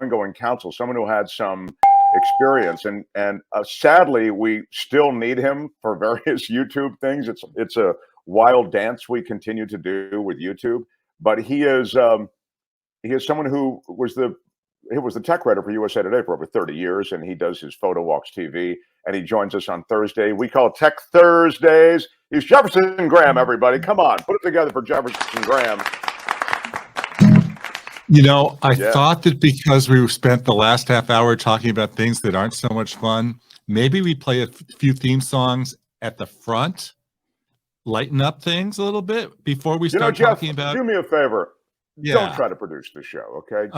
going counsel, someone who had some experience, and sadly, we still need him for various YouTube things. It's a wild dance we continue to do with YouTube, but he is someone who was the tech writer for USA Today for over 30 years, and he does his Photo Walks TV, and he joins us on Thursday. We call it Tech Thursdays. He's Jefferson Graham, everybody. Come on, put it together for Jefferson Graham. You know, I thought that because we spent the last half hour talking about things that aren't so much fun, maybe we play a few theme songs at the front, lighten up things a little bit before we start talking about. Do me a favor. Yeah. Don't try to produce the show, okay?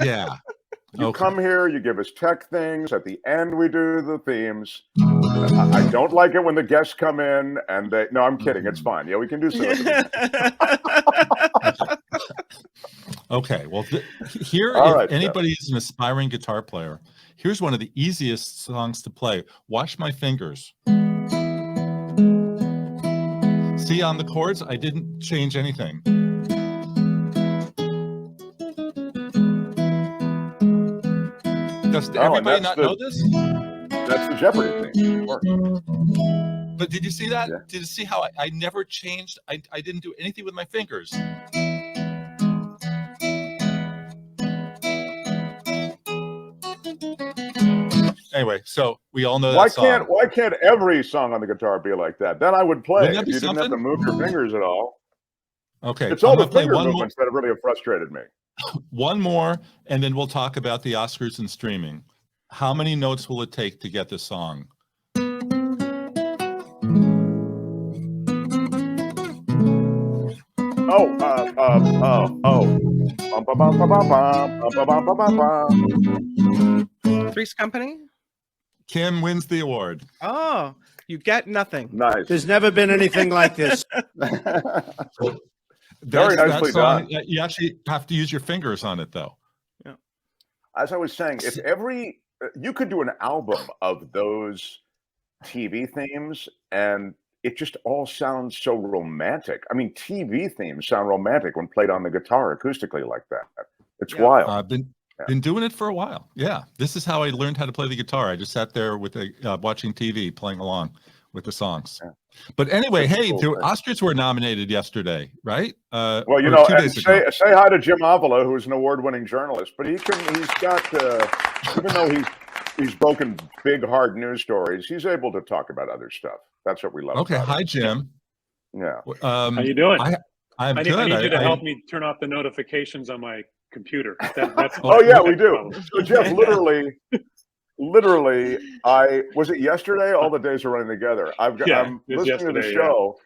Yeah. You come here, you give us tech things. At the end, we do the themes. I don't like it when the guests come in and they. No, I'm kidding. It's fine. Yeah, we can do something. Okay. Well, here, if anybody is an aspiring guitar player, here's one of the easiest songs to play. Watch my fingers. See on the chords, I didn't change anything. Does everybody not know this? That's the Jeopardy thing. But did you see that? Yeah. Did you see how I never changed? I didn't do anything with my fingers. Anyway, so we all know that song. Why can't every song on the guitar be like that? Then I would play. If you something? didn't have to move your fingers at all. Okay. It's all the finger movements that have really frustrated me. One more, and then we'll talk about the Oscars and streaming. How many notes will it take to get this song? Three's Company? Kim wins the award. Oh, you get nothing. Nice. There's never been anything like this. Very nicely done. You actually have to use your fingers on it, though. Yeah. As I was saying, if you could do an album of those TV themes, and it just all sounds so romantic. I mean, TV themes sound romantic when played on the guitar acoustically like that. It's wild. I've been doing it for a while. Yeah, this is how I learned how to play the guitar. I just sat there with watching TV, playing along with the songs. Yeah. But anyway, hey, the Oscars were nominated yesterday, right? Well, you know, say hi to Jim Avila, who's an award-winning journalist. But he's got, even though he's broken big, hard news stories, he's able to talk about other stuff. That's what we love. Okay, hi, Jim. Yeah. How you doing? I'm good. I need you to help me turn off the notifications on my computer. That's we do. So Jeff, literally, was it yesterday? All the days are running together. I'm listening to the show,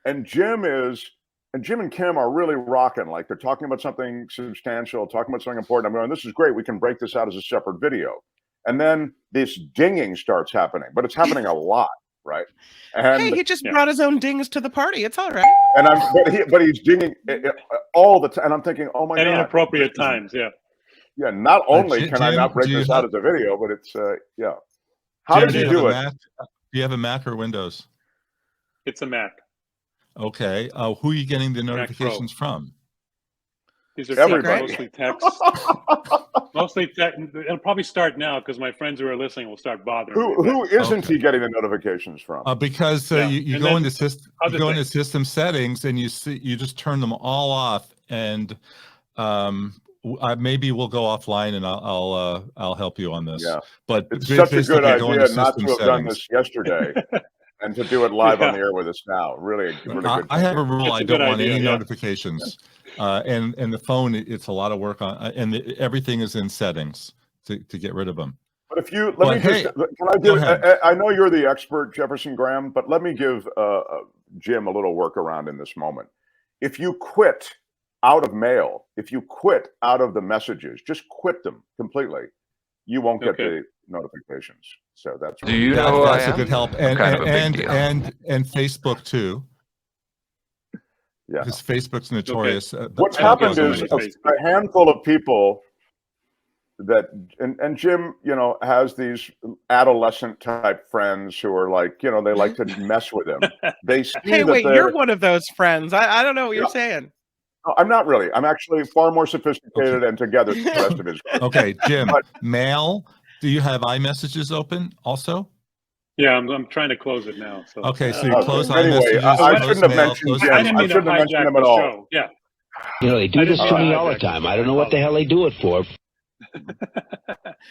and Jim and Kim are really rocking. Like they're talking about something substantial, talking about something important. I'm going, this is great. We can break this out as a separate video. And then this dinging starts happening, but it's happening a lot, right? And hey, he just brought his own dings to the party. It's all right. And but he's dinging all the time. And I'm thinking, oh my God. At inappropriate times, yeah. Yeah, not only can I not break this out as a video, but it's, yeah. How did you do it? Do you have a Mac or Windows? It's a Mac. Okay. Who are you getting the notifications from? These are mostly text. Mostly text. It'll probably start now because my friends who are listening will start bothering me. Who isn't he getting the notifications from? Because you go into system settings and you just turn them all off, and maybe we'll go offline and I'll help you on this. Yeah, but it's such a good idea not to have done this yesterday and to do it live on the air with us now. Really good. I have a rule: I don't want any notifications. And the phone, it's a lot of work on, and everything is in settings to get rid of them. But if you I know you're the expert, Jefferson Graham, but let me give Jim a little workaround in this moment. If you quit out of mail, if you quit out of the messages, just quit them completely, you won't get the notifications. So that's that's a good help, and Facebook too. Yeah, because Facebook's notorious. What's happened is a handful of people that, and Jim, has these adolescent type friends who are like, they like to mess with him. They see hey, wait, you're one of those friends. I don't know what you're saying. I'm not really. I'm actually far more sophisticated and together than the rest of his group. Okay, Jim, But- mail. Do you have iMessages open also? Yeah, I'm trying to close it now. So Okay, so you Okay. close Anyway, iMessages, I close shouldn't have mail, mentioned close Jim. I didn't mean to shouldn't have mentioned hijack him at the all. show. Yeah. You know, they do I this didn't to mean me to all the hijack time. the I show. don't know what the hell they do it for.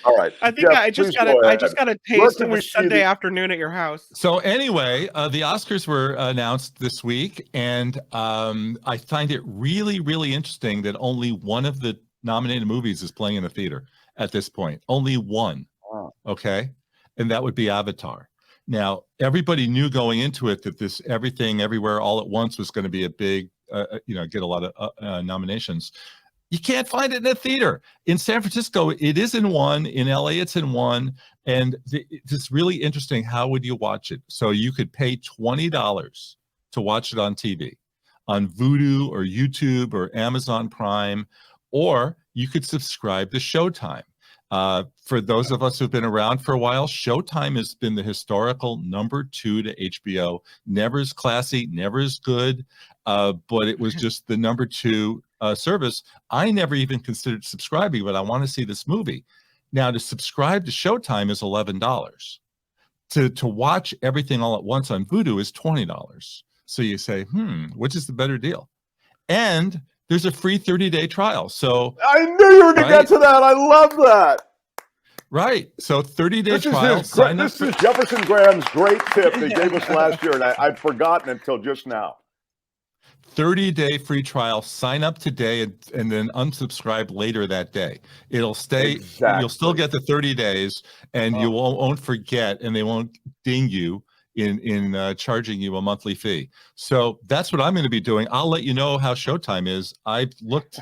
All right. I think Jeff, I just please got go I ahead. just got a Where taste can of we a see Sunday the- afternoon at your house. So anyway, the Oscars were announced this week, and I find it really, really interesting that only one of the nominated movies is playing in a theater at this point. Only one. Wow. Okay, and that would be Avatar. Now, everybody knew going into it that this Everything Everywhere All at Once was going to be a big, get a lot of nominations. You can't find it in a theater. In San Francisco, it is in one. In LA, it's in one. And it's really interesting. How would you watch it? So you could pay $20 to watch it on TV, on Vudu or YouTube or Amazon Prime, or you could subscribe to Showtime. For those of us who've been around for a while, Showtime has been the historical #2 to HBO. Never as classy, never as good, but it was just the #2 service. I never even considered subscribing, but I want to see this movie. Now, to subscribe to Showtime is $11. To watch Everything All at Once on Vudu is $20. So you say, which is the better deal? And there's a free 30-day trial. So I knew you were going to get to that. I love that. Right. So 30-day This trial. is Jefferson Graham's great tip they gave us last year, and I'd forgotten until just now. 30-day free trial. Sign up today and then unsubscribe later that day. It'll stay. Exactly. You'll still get the 30 days, and you won't forget, and they won't ding you in charging you a monthly fee. So that's what I'm going to be doing. I'll let you know how Showtime is. I've looked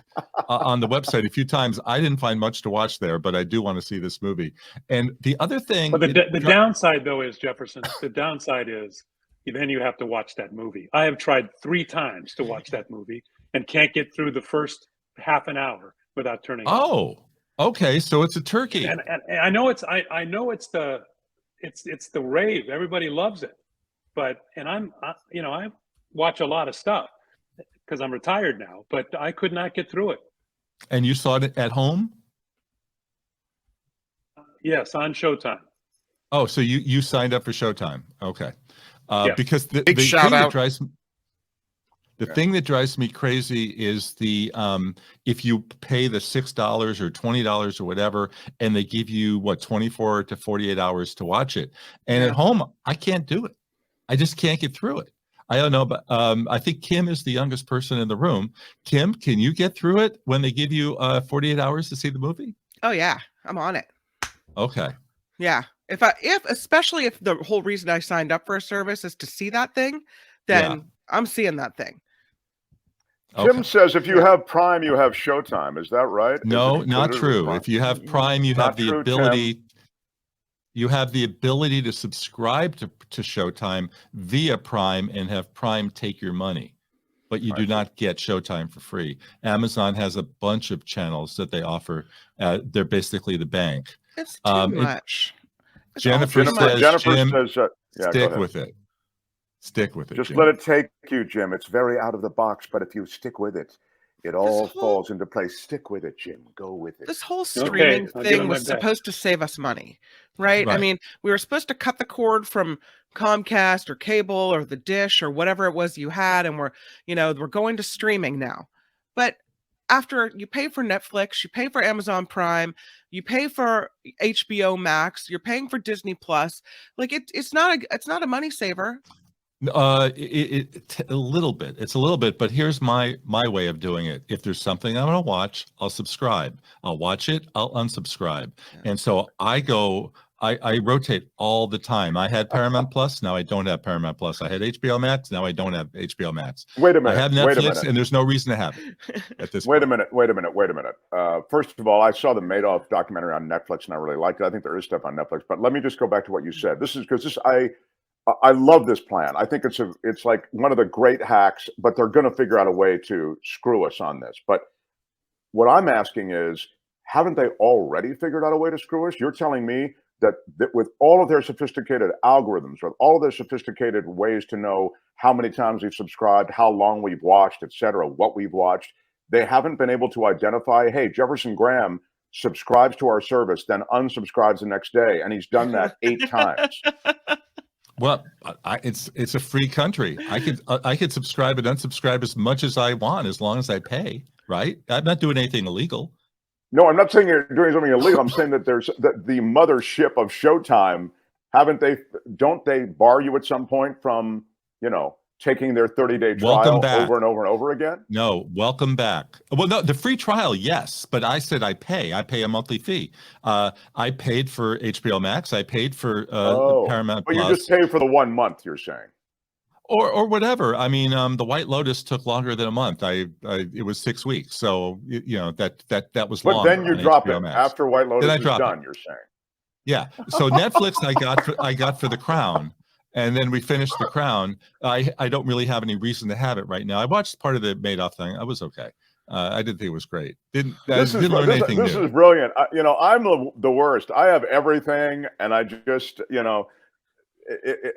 on the website a few times. I didn't find much to watch there, but I do want to see this movie. And the other thing, But the downside, though, is, Jefferson, the downside is then you have to watch that movie. I have tried 3 times to watch that movie and can't get through the first half an hour without turning it off. Oh, okay. So it's a turkey. And I know it's it's the rave. Everybody loves it, but I watch a lot of stuff because I'm retired now, but I could not get through it. And you saw it at home? Yes, on Showtime. Oh, so you signed up for Showtime? Okay, Yeah. because the Big thing shout that out. drives thing that drives me crazy is the if you pay the $6 or $20 or whatever, and they give you 24 to 48 hours to watch it, and at home I can't do it. I just can't get through it. I don't know, but I think Kim is the youngest person in the room. Kim, can you get through it when they give you 48 hours to see the movie? Oh yeah, I'm on it. Okay. Yeah. Especially if the whole reason I signed up for a service is to see that thing, then I'm seeing that thing. Jim says if you have Prime, you have Showtime. Is that right? No, Is it not included with true. Prime? If you have Prime, you Not have the true, ability. You have the ability to subscribe to Showtime via Prime and have Prime take your money, but you do not get Showtime for free. Amazon has a bunch of channels that they offer. They're basically the bank. It's too much. Jennifer says, Jim, stick with it. Stick with it. Just Jim. let it take you, Jim. It's very out of the box, but if you stick with it, it all falls into place. Stick with it, Jim. Go with it. This whole streaming I'll give thing him was that. supposed to save us money, right? I Right. mean, we were supposed to cut the cord from Comcast or cable or the dish or whatever it was you had, and we're going to streaming now. But after you pay for Netflix, you pay for Amazon Prime, you pay for HBO Max, you're paying for Disney Plus, like it's not a money saver. A little bit. It's a little bit, but here's my way of doing it. If there's something I want to watch, I'll subscribe. I'll watch it. I'll unsubscribe. And so I rotate all the time. I had Paramount Plus. Now I don't have Paramount Plus. I had HBO Max. Now I don't have HBO Max. Wait a minute. I have Netflix, and there's no reason to have it at this point. Wait a minute. First of all, I saw the Madoff documentary on Netflix, and I really liked it. I think there is stuff on Netflix, but let me just go back to what you said. This is because I love this plan. I think it's like one of the great hacks, but they're going to figure out a way to screw us on this. But what I'm asking is, haven't they already figured out a way to screw us? You're telling me that with all of their sophisticated algorithms, with all of their sophisticated ways to know how many times we've subscribed, how long we've watched, etc., what we've watched, they haven't been able to identify, hey, Jefferson Graham subscribes to our service, then unsubscribes the next day, and he's done that 8 times. Well, it's a free country. I could subscribe and unsubscribe as much as I want as long as I pay. Right? I'm not doing anything illegal. No, I'm not saying you're doing something illegal. I'm saying that there's the mothership of Showtime. Don't they bar you at some point from, taking their 30-day trial over and over and over again? No, welcome back. Well, no, the free trial, yes, but I said I pay a monthly fee. I paid for HBO Max. I paid for Paramount Plus. But you just pay for the 1 month, you're saying? Or whatever. I mean, the White Lotus took longer than a month. It was 6 weeks, so that was long. But then you drop it after White Lotus is done. You're saying? Yeah. So Netflix, I got for The Crown, and then we finished The Crown. I don't really have any reason to have it right now. I watched part of the Madoff thing. I was okay. I didn't think it was great. Didn't learn anything new. This is brilliant. I'm the worst. I have everything, and I just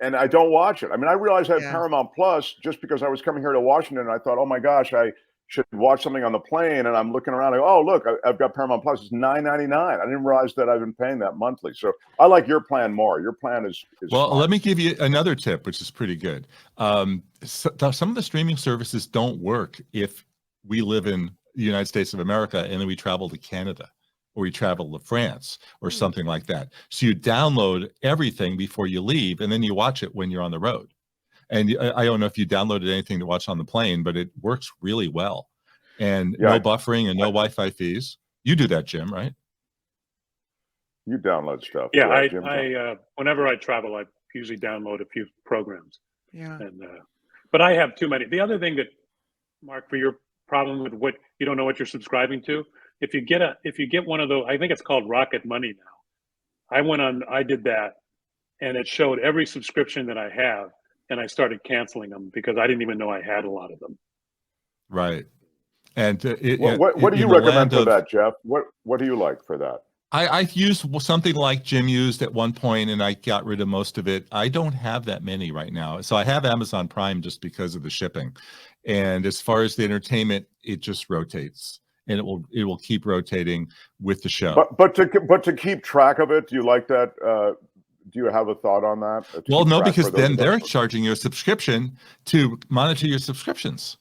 and I don't watch it. I mean, I realized I have Paramount Plus just because I was coming here to Washington. And I thought, oh my gosh, I should watch something on the plane. And I'm looking around. Oh, look, I've got Paramount Plus. It's $9.99. I didn't realize that I've been paying that monthly. So I like your plan more. Your plan is well. fine. Let me give you another tip, which is pretty good. Some of the streaming services don't work if we live in the United States of America and then we travel to Canada, or you travel to France or something like that. So you download everything before you leave, and then you watch it when you're on the road. And I don't know if you downloaded anything to watch on the plane, but it works really well. And no buffering and no Wi-Fi fees. You do that, Jim, right? You download stuff. Yeah, I whenever I travel, I usually download a few programs. Yeah. And but I have too many. The other thing that, Mark, for your problem with what you don't know what you're subscribing to, if you get one of those, I think it's called Rocket Money now. I did that, and it showed every subscription that I have, and I started canceling them because I didn't even know I had a lot of them. Right. And what do you recommend for that, Jeff? What do you like for that? I used something like Jim used at one point, and I got rid of most of it. I don't have that many right now. So I have Amazon Prime just because of the shipping. And as far as the entertainment, it just rotates. And it will keep rotating with the show. But to keep track of it, do you like that? Do you have a thought on that? Well, no, because then they're charging you a subscription to monitor your subscriptions.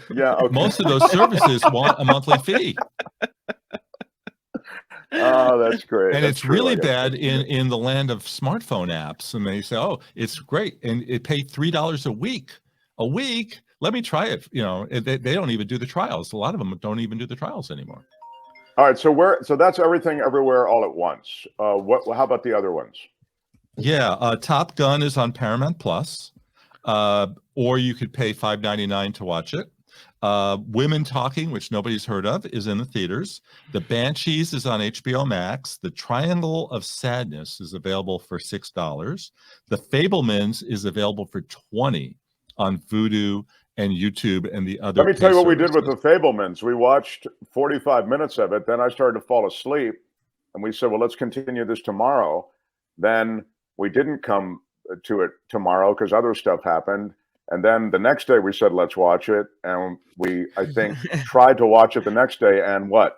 Yeah, okay. Most of those services want a monthly fee. Oh, that's great. And it's really bad in the land of smartphone apps. And they say, oh, it's great. And it paid $3 a week. A week? Let me try it. They don't even do the trials. A lot of them don't even do the trials anymore. All right. So that's everything everywhere all at once. How about the other ones? Yeah. Top Gun is on Paramount Plus, or you could pay $5.99 to watch it. Women Talking, which nobody's heard of, is in the theaters. The Banshees is on HBO Max. The Triangle of Sadness is available for $6. The Fabelmans is available for $20 on Vudu and YouTube and the other. Let me tell you what we did with the Fabelmans. We watched 45 minutes of it. Then I started to fall asleep, and we said, well, let's continue this tomorrow. Then we didn't come to it tomorrow because other stuff happened. And then the next day we said, let's watch it. And we, I think, tried to watch it the next day. And what?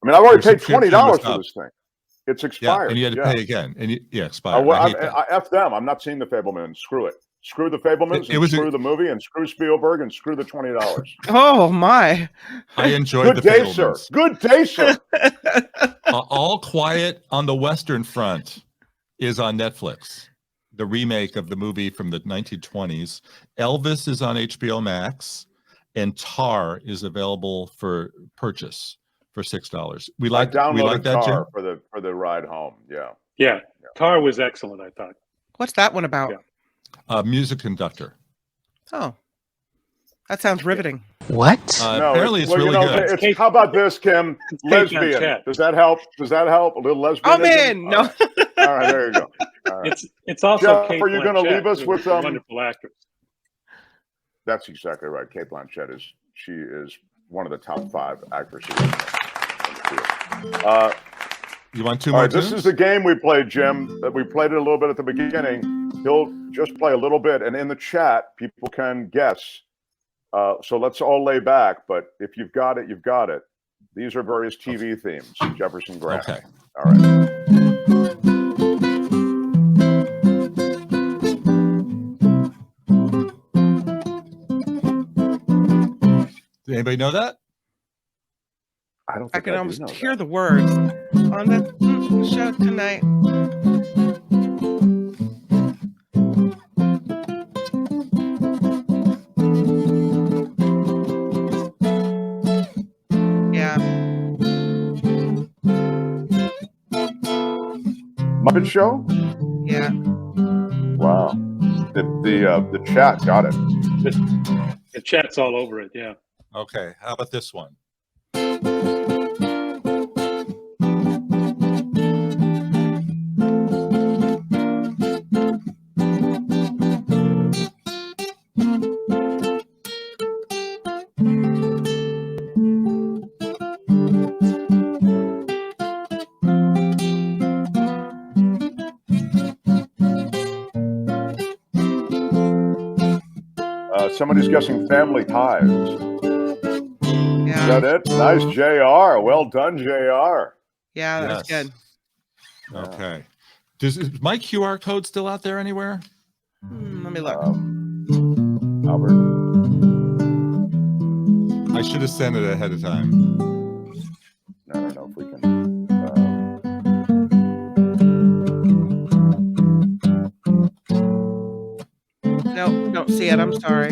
I mean, I've already paid $20 for this thing. It's expired. Yeah, and you had to pay again. And expired. I F them. I'm not seeing the Fabelmans. Screw it. Screw the Fabelmans, screw the movie, and screw Spielberg, and screw the $20. Oh, my. I enjoyed the Fabelmans. Sir. Good day, sir. All Quiet on the Western Front is on Netflix. The remake of the movie from the 1920s. Elvis is on HBO Max, and Tar is available for purchase for $6. We like that, Tar Jim? for the ride home. Yeah. Tar was excellent, I thought. What's that one about? Yeah. Music conductor. Oh, that sounds riveting. What? Apparently, it's really good. How about this, Kim? Lesbian. Does that help? A little lesbian? I'm in. No. All right, there you go. Right. It's also. Jeff, are you going to leave us with a wonderful actress? That's exactly right. Kate Blanchett is one of the top 5 actresses. You want two All more right, this tunes? is the game we played, Jim. We played it a little bit at the beginning. He'll just play a little bit, and in the chat, people can guess. So let's all lay back, but if you've got it, you've got it. These are various TV themes, Jefferson Graham. Okay. All right. Does anybody know that? I don't I think can I do almost know hear that. the words on the show tonight. Yeah. Muppet Show? Yeah. Wow. The chat got it. The chat's all over it. Yeah. Okay. How about this one? Somebody's guessing Family Ties. Yeah. Is that it? Nice, JR. Well done, JR. Yeah, that was Yes. good. Okay. Is my QR code still out there anywhere? Let me look. Albert. I should have sent it ahead of time. I don't know if we can. No, don't see it. I'm sorry.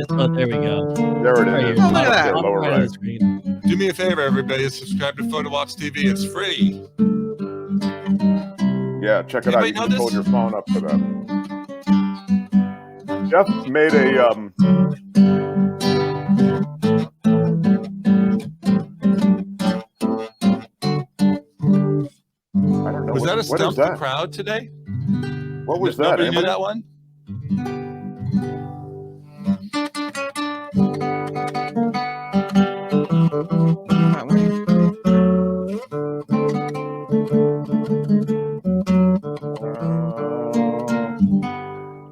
Oh, there we go. There it Right is. here. Oh, look at that. Okay, lower Right on the right. screen. Do me a favor, everybody. Subscribe to PhotoWalks TV. It's free. Yeah, check it out. Anybody You know can just hold this? your phone up to that. Jeff made a I don't know. Was that a what stump is the that? crowd today? What was that? Nobody knew Anybody? that one? That one.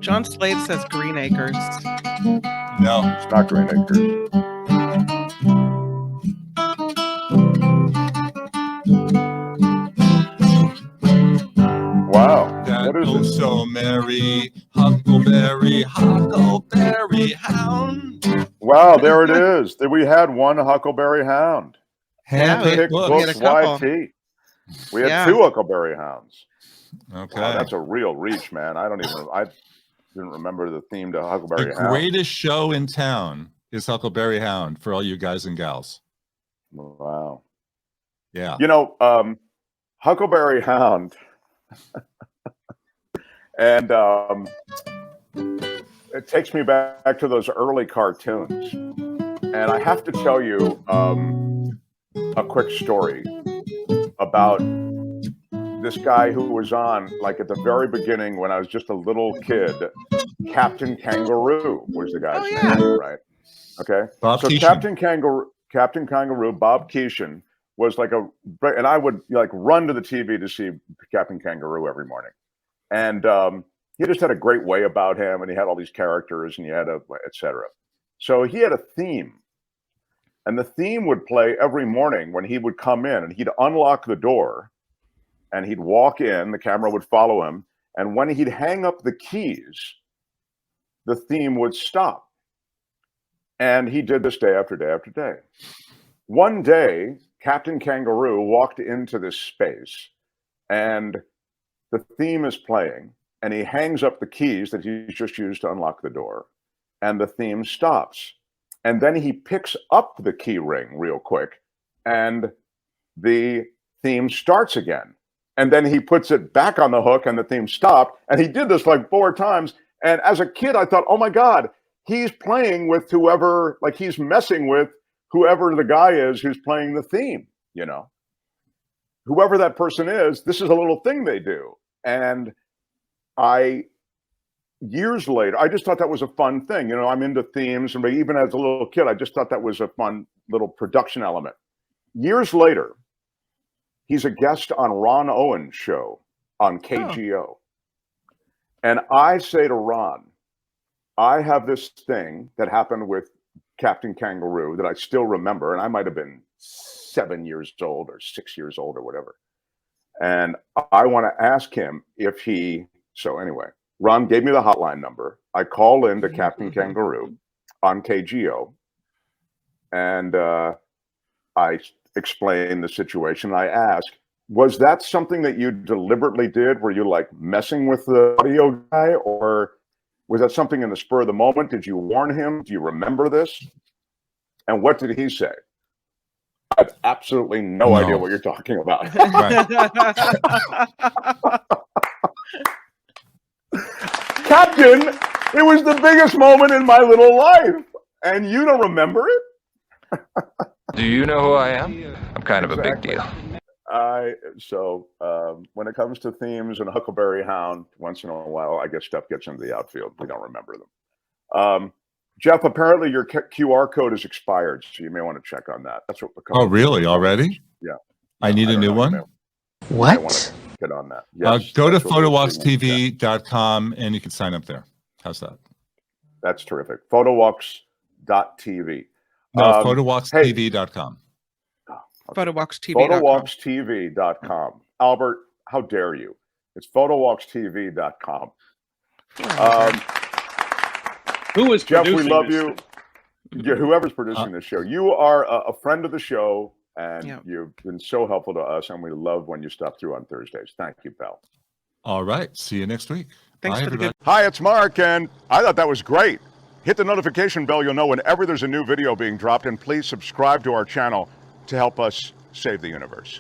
John Slade says Green Acres. No. It's not Green Acres. Wow. That What is oh it? so merry, Huckleberry, Huckleberry Hound. Wow, there it is. We had one Huckleberry Hound. Yeah, we Handpicked Pick we had a Books couple. YT. We had Yeah. two Huckleberry Hounds. Okay. Wow, that's a real reach, man. I didn't remember the theme to The Huckleberry Hound. greatest show in town is Huckleberry Hound for all you guys and gals. Wow. Yeah. You know, Huckleberry Hound, and it takes me back to those early cartoons. And I have to tell you a quick story about this guy who was on, like at the very beginning when I was just a little kid. Captain Kangaroo was the guy's name, right? Okay. Bob So Keeshan. Captain Kangaroo, Bob Keeshan was like and I would like run to the TV to see Captain Kangaroo every morning. And he just had a great way about him, and he had all these characters, and he had et cetera. So he had a theme, and the theme would play every morning when he would come in, and he'd unlock the door, and he'd walk in, the camera would follow him, and when he'd hang up the keys, the theme would stop. And he did this day after day after day. One day, Captain Kangaroo walked into this space, and the theme is playing, and he hangs up the keys that he's just used to unlock the door, and the theme stops. And then he picks up the key ring real quick, and the theme starts again. And then he puts it back on the hook, and the theme stopped. And he did this like 4 times. And as a kid, I thought, oh my God, he's playing with whoever, like he's messing with whoever the guy is who's playing the theme, you know. Whoever that person is, this is a little thing they do. And years later, I just thought that was a fun thing. You know, I'm into themes, and even as a little kid, I just thought that was a fun little production element. Years later, He's a guest on Ron Owen's show on KGO. And I say to Ron, I have this thing that happened with Captain Kangaroo that I still remember, and I might have been 7 years old or 6 years old or whatever. And I want to ask him if he, so anyway, Ron gave me the hotline number. I call in to Captain Kangaroo on KGO, and I explain the situation. I ask, was that something that you deliberately did? Were you like messing with the audio guy, or was that something in the spur of the moment? Did you warn him? Do you remember this? And what did he say? I have absolutely no idea what you're talking about. Captain, it was the biggest moment in my little life, and you don't remember it? Do you know who I am? I'm kind of a big deal. So when it comes to themes and Huckleberry Hound, once in a while, I guess stuff gets into the outfield. We don't remember them. Jeff, apparently your QR code is expired, so you may want to check on that. That's what. Oh, really? Already? Yeah. I need a new one. What? Get on that. Yes, go to photowalkstv.com and you can sign up there. How's that? That's terrific. Photowalks.tv. No, photowalkstv.com. Photowalkstv.com. Albert, how dare you? It's photowalkstv.com. Who is Jeff, we producing love this you. thing? Yeah, whoever's producing this show. You are a friend of the show, and you've been so helpful to us, and we love when you stop through on Thursdays. Thank you, pal. All right. See you next week. Thanks Bye, for the everybody. good. Hi, it's Mark, and I thought that was great. Hit the notification bell. You'll know whenever there's a new video being dropped, and please subscribe to our channel to help us save the universe.